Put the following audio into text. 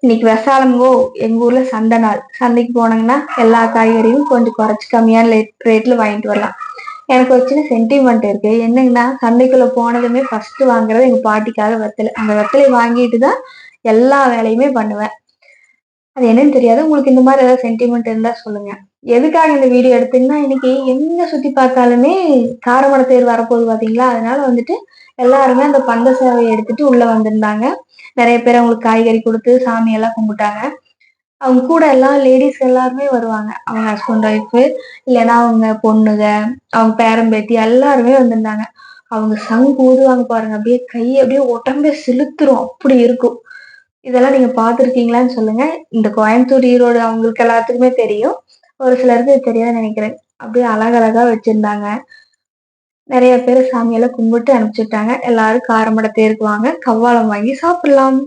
இன்னைக்கு விசாலங்கோ எங்க ஊர்ல சந்தை நாள். சந்தைக்கு போனாங்கன்னா எல்லா காய்கறியும் கொஞ்சம் குறைச்சு கம்மியான ரேட்ல வாங்கிட்டு வரலாம். எனக்கு ஒரு சின்ன சென்டிமெண்ட் இருக்கு. என்னங்கன்னா சந்தைக்குள்ள போனதுமே ஃபர்ஸ்ட் வாங்குறது எங்க பாட்டிக்காக வெத்தலை. அந்த வெத்தலை வாங்கிட்டு தான் எல்லா வேலையுமே பண்ணுவேன். அது என்னன்னு தெரியாது. உங்களுக்கு இந்த மாதிரி ஏதாவது சென்டிமெண்ட் இருந்தா சொல்லுங்க. எதுக்காக இந்த வீடியோ எடுத்தீங்கன்னா, இன்னைக்கு எங்க சுத்தி பார்த்தாலுமே காரமட தேர் வரப்போகுது பாத்தீங்களா? அதனால வந்துட்டு எல்லாருமே அந்த பந்த சேவையை எடுத்துட்டு உள்ள வந்திருந்தாங்க. நிறைய பேர் அவங்களுக்கு காய்கறி கொடுத்து சாமியெல்லாம் கும்பிட்டாங்க. அவங்க கூட எல்லாம் லேடிஸ் எல்லாருமே வருவாங்க. அவங்க ஹஸ்பண்ட் ஒய்ஃபு, இல்லைன்னா அவங்க பொண்ணுங்க, அவங்க பேரம்பேத்தி எல்லாருமே வந்திருந்தாங்க. அவங்க சங்கு ஊதுவாங்க பாருங்க. அப்படியே கை அப்படியே உடம்பே சிலுத்துரும். அப்படி இருக்கும். இதெல்லாம் நீங்க பார்த்துருக்கீங்களான்னு சொல்லுங்க. இந்த கோயம்புத்தூர், ஈரோடு அவங்களுக்கு எல்லாத்துக்குமே தெரியும். ஒரு சிலருக்கு இது தெரியாதுன்னு நினைக்கிறேன். அப்படியே அழகழகா வச்சிருந்தாங்க. நிறைய பேர் சாமியெல்லாம் கும்பிட்டு அனுப்பிச்சுட்டாங்க. எல்லாரும் காரமடை தேருக்கு வாங்க, கவ்வாழம் வாங்கி சாப்பிடலாம்.